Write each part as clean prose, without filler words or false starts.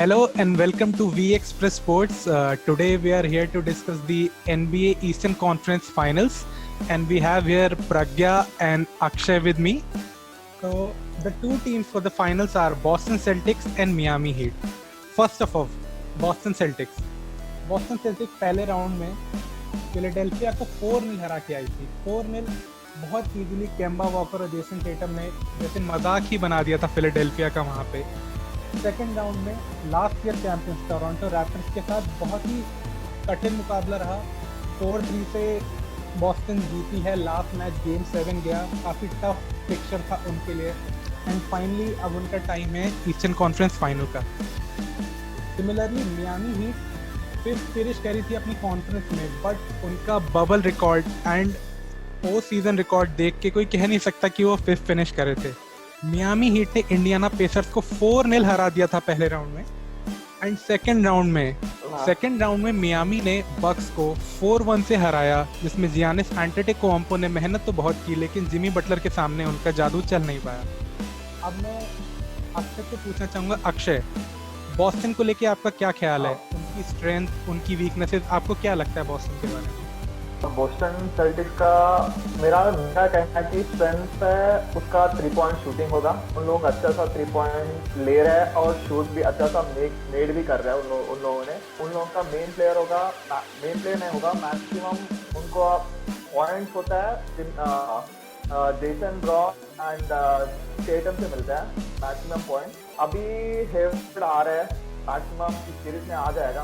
Hello and welcome to V Express Sports. Today we are here to discuss the NBA Eastern Conference Finals, and we have here Pragya and Akshay with me. So the two teams for the finals are Boston Celtics and Miami Heat. First of all, Boston Celtics. Boston Celtics पहले round में Philadelphia को 4-0 हरा के आई थी। 4-0 बहुत easily केम्बा walker और Jason Tetam ने जैसे मजाक ही बना दिया था फिलाडेल्फिया का वहाँ पे। सेकेंड राउंड में last year champions Toronto raptors के साथ बहुत ही कठिन मुकाबला रहा। 4-3 से बॉस्टन जीती है। लास्ट मैच गेम 7 गया, काफ़ी टफ पिक्चर था उनके लिए। एंड फाइनली अब उनका टाइम है ईस्टर्न कॉन्फ्रेंस फाइनल का। Similarly Miami heat fifth finish करी थी अपनी कॉन्फ्रेंस में, बट उनका bubble record and post season record देख के कोई कह नहीं सकता कि वो फिफ्थ फिनिश करे थे। मियामी हीट ने इंडियाना पेसर्स को 4-0 हरा दिया था पहले राउंड में। एंड सेकेंड राउंड में मियामी ने बक्स को 4-1 से हराया, जिसमें जियानिस एंटेटोकुंम्पो ने मेहनत तो बहुत की, लेकिन जिमी बटलर के सामने उनका जादू चल नहीं पाया। अब मैं अक्षय को पूछना चाहूँगा, अक्षय, बॉस्टन को लेके आपका क्या ख्याल है? उनकी स्ट्रेंथ, उनकी वीकनेसेस, आपको क्या लगता है बॉस्टन के बारे में? बोस्टन सेल्टिक्स का मेरा कहना है कि स्ट्रेंथ है उसका 3 पॉइंट शूटिंग होगा। उन लोग अच्छा सा 3 पॉइंट ले रहे हैं और शूट भी अच्छा सा मेड भी कर रहे हैं उन लोगों का मेन प्लेयर नहीं होगा, मैक्सिमम उनको पॉइंट्स होता है जेसन ब्रॉन एंड टेटम से मिलता है मैक्सिमम पॉइंट। अभी हेवर्ड आ रहे हैं, मैक्सिमम इस सीरीज में आ जाएगा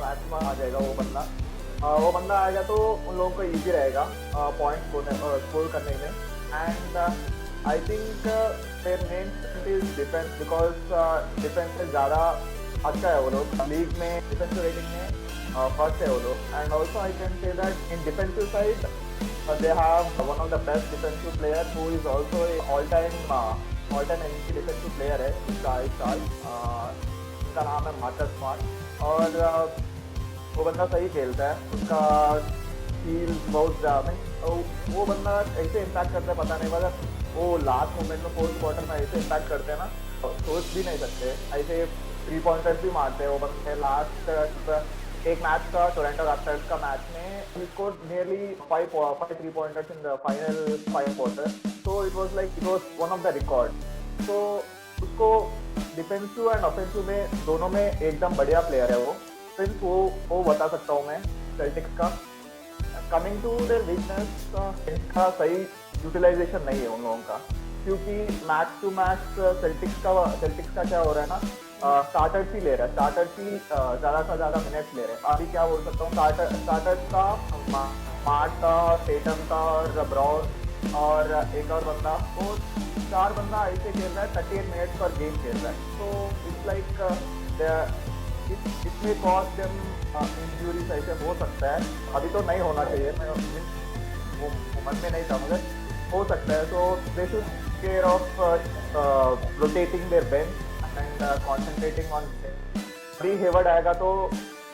वो बंदा आएगा तो उन लोगों को इजी रहेगा पॉइंट स्कोर करने में। And I think their main strength is defence, because defence से ज़्यादा अच्छा है वो लोग लीग में, डिफेंसिव रेटिंग में फर्स्ट है वो लोग। And also I can say that in defensive side they have one of the best defensive player who is also a all-time MVP defensive player है इस साल। उसका नाम है मार्कस स्मार्ट और वो बंदा सही खेलता है। उसका स्किल बहुत ज़्यादा, वो बंदा ऐसे इम्पैक्ट करता है, पता नहीं मगर वो लास्ट मोमेंट में फोर्थ क्वार्टर में ऐसे इम्पैक्ट करते हैं ना, सोच भी नहीं सकते। ऐसे 3 पॉइंटर्स भी मारते हैं वो बंदे। लास्ट एक मैच का टोरंटो रैप्टर्स का मैच में he scored nearly 5 3 pointers in the final 5 quarters, so it was one of the record। तो उसको डिफेंसिव एंड ऑफेंसिव में दोनों में एकदम बढ़िया प्लेयर है वो। सिर्फ वो बता सकता हूँ मैं सेल्टिक्स का। कमिंग टू देयर वीकनेस, इनका सही यूटिलाइजेशन नहीं है उन लोगों का, क्योंकि मैच टू मैच सेल्टिक्स का क्या हो रहा है ना, स्टार्टर्स ही ले रहा है, स्टार्टर्स ही ज़्यादा से ज़्यादा मिनट्स ले रहे हैं। अभी क्या बोल सकता हूँ, स्टार्टर्स का मार्ट का, टेटम का और ब्राउन और एक और बंदा, वो 4 बंदा ऐसे खेल रहा है, 38 मिनट्स पर गेम खेल रहा है। तो इट्स लाइक इसमें कॉस्ट इंजरीज ऐसे हो सकता है। अभी तो नहीं होना चाहिए, मैं वो मन में नहीं था मगर हो सकता है। तो they should care of rotating their bench and concentrating on. अभी हेवर्ड आएगा तो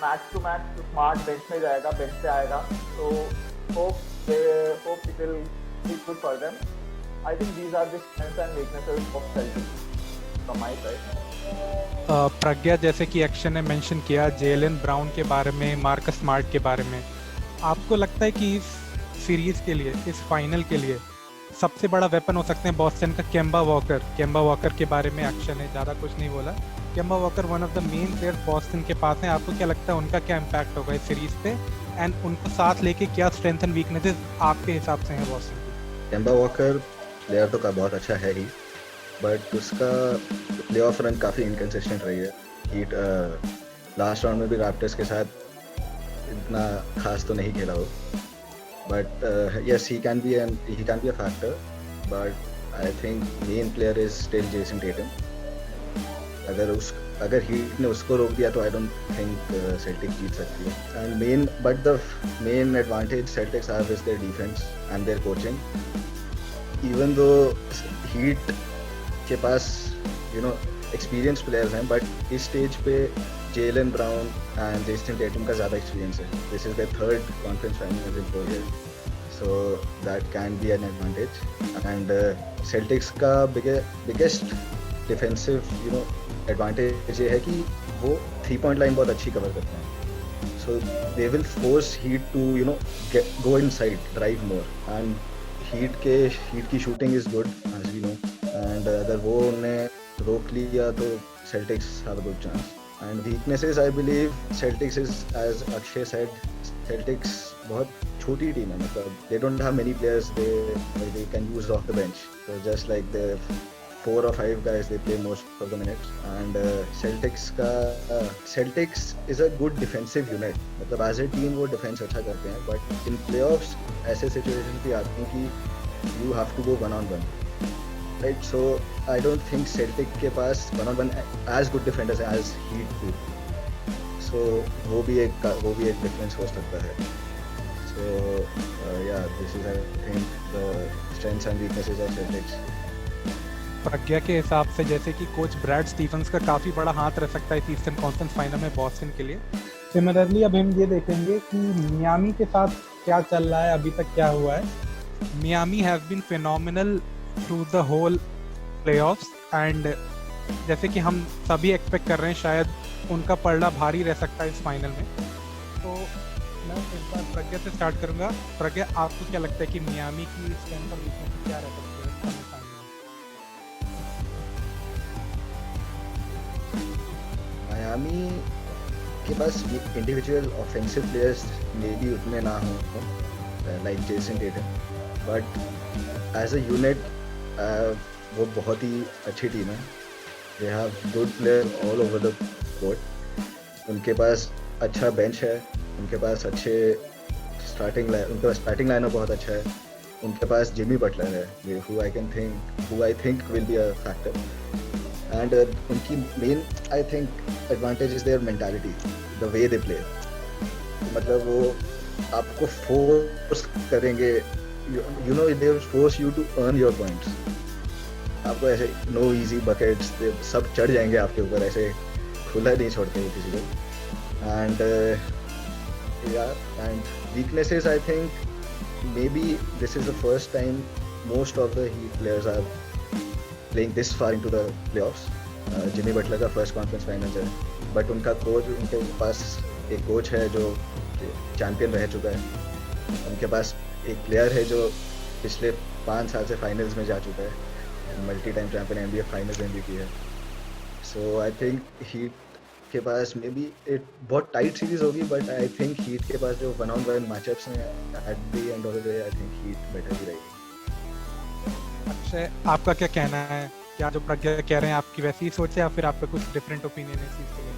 match to match smart bench में जाएगा, बेंच से आएगा, तो hope it will be good for them. I think these are the strengths and weaknesses of Celtics from my side. Pragya, जैसे कि अक्षय ने मेंशन किया जेलन ब्राउन के बारे में, मार्कस स्मार्ट के बारे में, आपको लगता है कि इस सीरीज के लिए, इस फाइनल के लिए सबसे बड़ा वेपन हो सकते हैं बॉस्टन का केम्बा वॉकर के बारे में अक्षय ने ज़्यादा कुछ नहीं बोला। Kemba Walker one of the main players Boston के पास हैं। आपको क्या लगता है उनका क्या इम्पैक्ट होगा इस सीरीज पे, एंड उनको साथ लेके क्या स्ट्रेंथ एंड वीकनेसेस आपके हिसाब से हैं बॉस्टन की? केम्बा वॉकर प्लेयर तो का बहुत अच्छा है ही, बट उसका प्लेऑफ रन काफ़ी इनकंसिस्टेंट रही है। हीट लास्ट राउंड में भी रैप्टर्स के साथ इतना खास तो नहीं खेला हो, but yes, he can be a factor, but I think main player is still Jason Tatum। अगर हीट ने उसको रोक दिया तो आई डोंट थिंक सेल्टिक्स जीत सकती है। And the main advantage Celtics have is their defence and their coaching. Even though Heat के पास एक्सपीरियंस प्लेयर्स हैं, बट इस स्टेज पे Jaylen Brown and Jayson Tatum का ज़्यादा एक्सपीरियंस है। This is their third conference final in 4 years, so that can be an advantage। and Celtics का biggest defensive advantage ये है कि वो 3 पॉइंट लाइन बहुत अच्छी कवर करते हैं, so they will force Heat to go inside, drive more, and Heat की shooting is good as we know, and अगर वो उन्हें रोक लिया तो Celtics have a good chance. And weaknesses, I believe Celtics is, as Akshay said, Celtics बहुत छोटी team है, मतलब they don't have many players they can use off the bench. So just like the 4 or 5 guys, they play most of the minutes. And Celtics is a good defensive unit. मतलब as a team वो defense अच्छा करते हैं, but in playoffs ऐसे situations भी आती हैं कि you have to go one on one. Right, so I don't think Celtic के पास one-on-one as good defenders हैं as Heat do. So वो भी एक difference हो सकता है. So yeah, this is I think the strengths and weaknesses of Celtics. प्रज्ञा के हिसाब से जैसे कि कोच ब्रैड स्टीफन्स का काफ़ी बड़ा हाथ रह सकता है ईस्टर्न कॉन्फ्रेंस फाइनल में बॉस्टन के लिए। सिमिलरली अब हम ये देखेंगे कि मियामी के साथ क्या चल रहा है, अभी तक क्या हुआ है। Miami have been phenomenal through the whole playoffs, and जैसे कि हम सभी एक्सपेक्ट कर रहे हैं शायद उनका पलड़ा भारी रह सकता है इस फाइनल में। तो मैं इस बार प्रज्ञा से स्टार्ट करूंगा। प्रज्ञा, आपको क्या लगता है कि मियामी की स्ट्रेंथ और वीकनेस क्या रह सकती है इस फाइनल में? मायामी के पास इंडिविजुअल ऑफेंसिव प्लेयर्स मे भी उतने ना हो, like Jayson Tatum, but as a unit वो बहुत ही अच्छी टीम है। They have good player all over the court, उनके पास अच्छा बेंच है, उनके पास स्टार्टिंग लाइनअप बहुत अच्छा है, उनके पास जिमी बटलर है who I think will be a factor, and उनकी main I think advantage is their mentality, the way they play. मतलब वो आपको फोर्स करेंगे, you know they will force you to earn your points. आपको ऐसे no easy buckets, सब चढ़ जाएंगे आपके ऊपर, ऐसे खुला नहीं छोड़ते वो किसी को। and and weaknesses, I think maybe this is the first time most of the Heat players are playing this far into the playoffs. Jimmy Butler का फर्स्ट कॉन्फ्रेंस फाइनल है, बट उनके पास एक कोच है जो चैंपियन रह चुका है, उनके पास एक प्लेयर है जो पिछले 5 साल से फाइनल्स में जा चुका है, multi time champion, NBA finals MVP है। सो आई थिंक हीट के पास मे बी एक बहुत टाइट सीरीज होगी, बट आई थिंक हीट के पास जो 1-on-1 मैचअप्स हैं at the end of the day, I think Heat better ही रहेगी। अक्षय, आपका क्या कहना है? क्या जो प्रज्ञा कह रहे हैं आपकी वैसी ही सोच है या फिर आपका कुछ डिफरेंट ओपिनियन है इस चीज़ के लिए?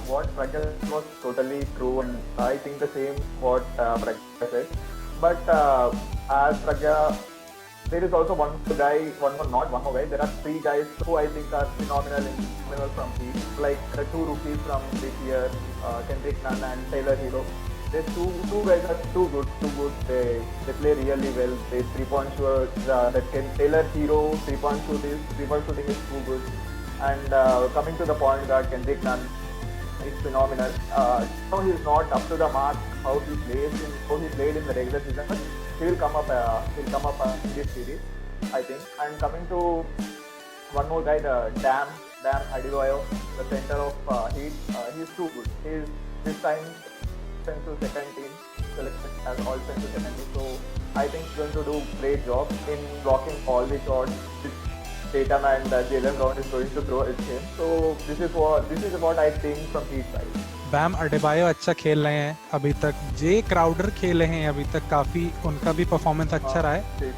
What Pragya was totally true, and I think the same what Pragya said. But as Pragya, there is also one more guy. There are 3 guys who I think are phenomenal from Heat. Like the 2 rookies from this year, Kendrick Nunn and Taylor Hero. These two guys are too good. They play really well. They 3-point shoot. Taylor Hero 3-point shooting is too good. And coming to the point guard, Kendrick Nunn is phenomenal. No, he's not up to the mark how he played in the regular season, but he'll come up in this series, I think. And coming to one more guy, the Bam Adebayo, the center of Heat, he's too good. He's this time sent to second team, selected as all sent to second team. So I think he's going to do great job in blocking all the shots. Tatum and Jaylen Brown is going to throw at him. So this is what I think from Heat side. बैम अडेबायो अच्छा खेल रहे हैं अभी तक, जे Crowder खेले हैं अभी तक, काफी उनका भी परफॉर्मेंस अच्छा रहा है।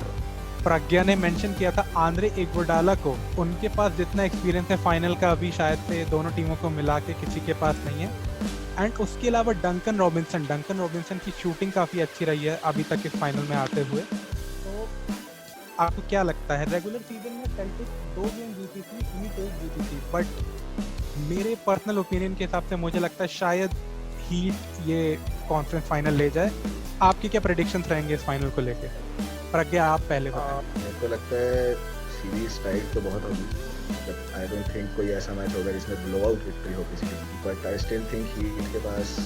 प्रज्ञा ने मेंशन किया था आंद्रे इगुडाला को, उनके पास जितना एक्सपीरियंस है फाइनल का अभी शायद से दोनों टीमों को मिला के किसी के पास नहीं है। एंड उसके अलावा डंकन रॉबिन्सन की शूटिंग काफ़ी अच्छी रही है अभी तक इस फाइनल में आते हुए। तो आपको क्या लगता है, रेगुलर सीजन में सेल्टिक्स 2 गेम जीती थी, हीट 1 जीती थी, बट मेरे पर्सनल ओपिनियन के हिसाब से मुझे लगता है शायद हीट ये कॉन्फ्रेंस फाइनल ले जाए। आपके क्या प्रेडिक्शंस रहेंगे इस फाइनल को लेके? प्रज्ञा, आप पहले बताएं। मेरे को लगता है सीरीज टाइट तो बहुत होगी, बट आई डोंट थिंक कोई ऐसा मैच होगा जिसमें ब्लो आउट विक्ट्री हो किसी की, but I still think Heat के पास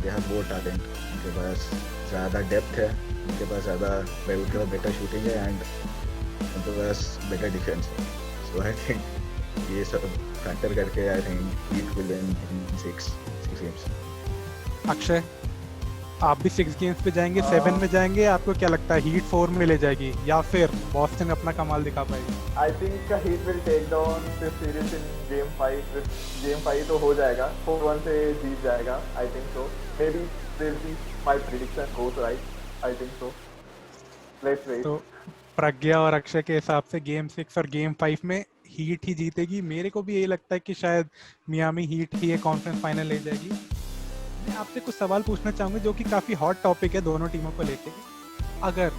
दे हैव मोर टैलेंट, उनके पास ज़्यादा डेप्थ है, उनके पास बेटर शूटिंग है एंड उनके पास बेटर डिफेंस है। सो आई थिंक ये सब फैक्टर करके आई think Heat will win in 6 games. Akshay, आप भी 6 गेम्स पे जाएंगे, 7 में जाएंगे? आपको क्या लगता है हीट 4 में ले जाएगी या फिर बॉस्टन अपना कमाल दिखा पाएगी? I think Heat will take down this series in game 5। Game 5 तो हो जाएगा, 4-1 से जीत जाएगा। I think so, maybe will be my prediction goes right. I think so, let's wait. तो प्रज्ञा और अक्षय के हिसाब से गेम 6 और गेम 5 में हीट ही जीतेगी। मेरे को भी यही लगता है कि शायद मियामी हीट ही ये कॉन्फ्रेंस फाइनल ले जाएगी। मैं आपसे कुछ सवाल पूछना चाहूंगा जो कि काफी हॉट टॉपिक है दोनों टीमों को लेके। अगर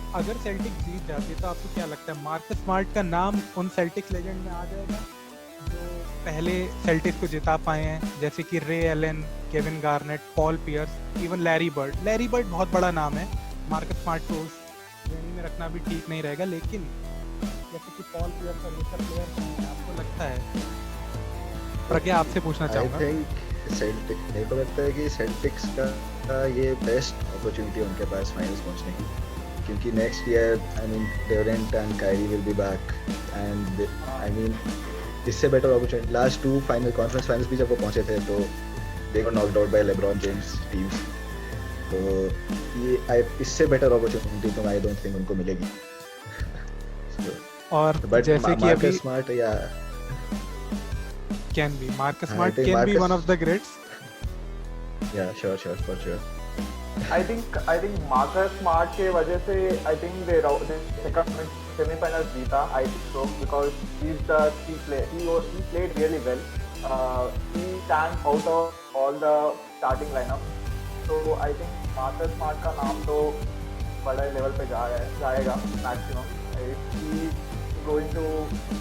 सेल्टिक जीत जाती है तो आपको क्या लगता है मार्कस स्मार्ट का नाम उन सेल्टिक्स लेजेंड में आ जाएगा जो पहले सेल्टिक्स को जिता पाए हैं, जैसे कि Ray Allen, Kevin Garnett, Paul Pierce, even Larry Bird? Larry Bird बहुत बड़ा नाम है, मार्कस स्मार्ट को उस श्रेणी में रखना भी ठीक नहीं रहेगा, लेकिन जैसे कि पॉल पियर्स और ये सब प्लेयर आपको लगता है? प्रज्ञा, आपसे पूछना आई चाहूंगा। थिंक सेल्टिक, मेरे को लगता है कि सेल्टिक्स का ये बेस्ट अपॉर्चुनिटी उनके पास फाइनल्स पहुंचने की, क्योंकि next year I mean Durant and Kyrie will be back and I mean इससे better opportunity last 2 final conference finals भी जब वो पहुंचे थे तो they got knocked out by LeBron James teams. तो ये इससे बेटर अपॉर्चुनिटी तो आई डोंट थिंक उनको मिलेगी। और बट जैसे कि अभी smart yeah can be Marcus I smart think can be Marcus- one of the greats. Yeah sure for sure. I think Marcus smart के वजह से I think they second semifinal जीता। I think so because he is the key play he played really well. He stand out of all the starting lineup. तो I think Marcus smart का नाम तो बड़े level पे जाएगा maximum. He going to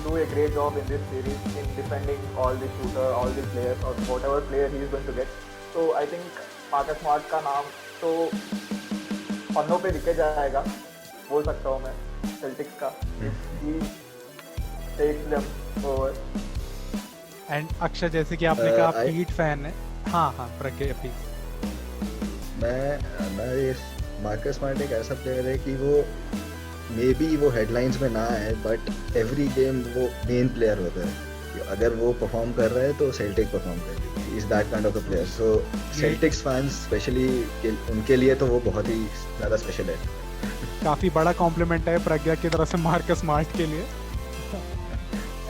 do a great job in this series in defending all the shooter, all the players or whatever player he is going to get. So I think Marcus Smart का नाम तो पन्नों पे लिखे जाएगा, बोल सकता हूँ मैं Celtics का। He takes them over. And Akshay, जैसे कि आपने कहा आप I- हीट फैन है। हाँ प्रज्ञा प्लीज। मैं ये मार्कस स्मार्ट एक ऐसा प्लेयर है कि वो मे बी वो हेडलाइंस में ना आए बट एवरी गेम वो मेन प्लेयर होता है कि अगर वो परफॉर्म कर रहा है तो सेल्टिक परफॉर्म कर रही है। Is that kind of a player. So sales tax fans specially उनके लिए तो वो बहुत ही ज़्यादा स्पेशल है। काफी बड़ा कॉम्प्लीमेंट है प्रज्ञा की तरफ से मार्कस स्मार्ट के लिए।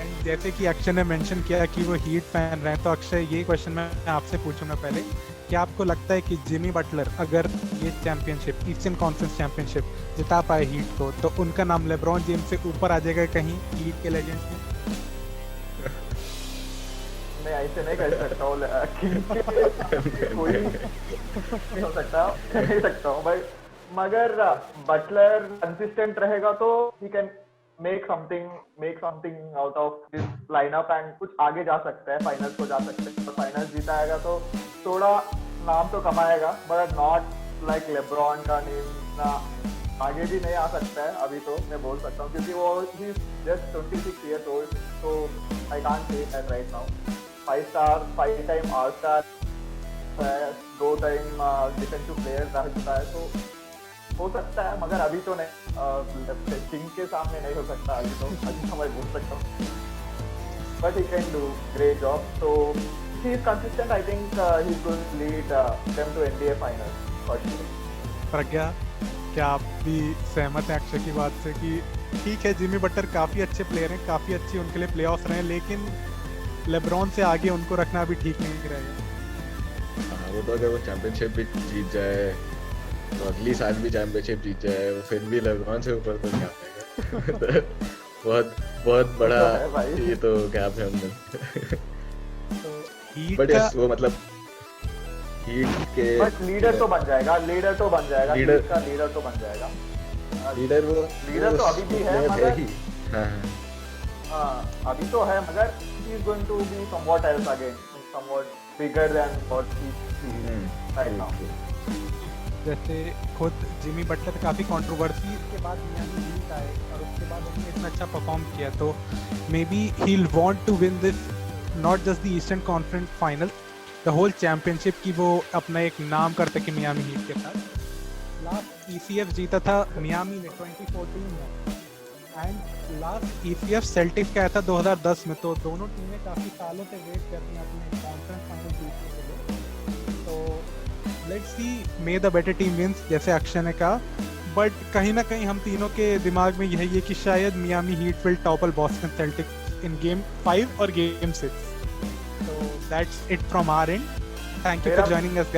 एंड जैसे कि अक्षय ने मेंशन किया कि वो हीट फैन रहे, तो अक्षय ये क्वेश्चन मैं आपसे पूछूंगा पहले, क्या आपको लगता है कि जिमी बटलर अगर ये चैंपियनशिप ईस्टर्न कॉन्फ्रेंस चैंपियनशिप जिता पाए हीट को तो उनका नाम लेब्रॉन जेम्स से ऊपर आ जाएगा कहीं हीट के लेजेंड्स में? मैं ऐसे नहीं कर सकता हूँ कोई नहीं हो सकता, नहीं सकता हूँ भाई। मगर बटलर कंसिस्टेंट रहेगा तो he can make something out of this lineup and कुछ आगे जा सकता है, फाइनल्स को जा सकते हैं। फाइनल्स जीताएगा तो थोड़ा नाम तो कमाएगा, बट नॉट लाइक लेब्रॉन का नेम ना आगे भी नहीं आ सकता है अभी तो मैं बोल सकता हूँ, क्योंकि वो ही just 26 years old, so I can't say that right now. 5-star, 5-time All-Star है, 2 टाइम डिफेंसिव प्लेयर रह चुका है, तो हो सकता है, मगर अभी तो नहीं। किंग के सामने नहीं हो सकता अभी तो मैं बोल सकता हूँ, but he can do great job. तो he is consistent. I think he's going to lead them to NBA finals for sure. प्रज्ञा, क्या आप भी सहमत हैं अक्षय की बात से कि ठीक है जिमी बटलर काफ़ी अच्छे प्लेयर हैं, काफ़ी अच्छी उनके लिए प्लेऑफ्स रहे हैं, लेकिन लेब्रॉन से आगे उनको रखना अभी ठीक नहीं रहेगा? हाँ, वो तो अगर वो चैंपियनशिप भी जीत जाए तो अगली साल भी चैंपियनशिप जीत जाए वो फिर भी लेब्रॉन से ऊपर तो नहीं आ पाएगा। बहुत बड़ा तो है भाई। ये तो गैप है उनमें। तो हीट बट का यस वो मतलब हीट के बट लीडर तो बन जाएगा, लीडर तो बन जाएगा, लीडर- लीडर का लीडर तो बन जाएगा। लीडर तो अभी भी है, player मगर- ही। हाँ हाँ अभी तो है, मगर he is going to be somewhat else again, somewhat bigger than what he is right now. जैसे खुद जिमी बटलर काफ़ी कंट्रोवर्सी के बाद मियामी हीट आए और उसके बाद उन्होंने इतना अच्छा परफॉर्म किया, तो maybe he will want to win this not just the Eastern Conference final, the whole championship की वो अपना एक नाम करते कि मियामी हीट के साथ। लास्ट ECF जीता था मियामी ने 2014 में, एंड लास्ट ECF सेल्टिक्स का आया था 2010 में, तो दोनों टीमें काफी सालों से वेट कर रही हैं अपने कॉन्फ्रेंस फाइनल जीतने के लिए। तो let's see, may the better team wins, जैसे अक्षय ने कहा। बट कहीं ना कहीं हम तीनों के दिमाग में यही है कि शायद Miami heat will topple Boston sales tax in game 5 और game 6। So that's it from our end. Thank you for मेरा- joining us, guys.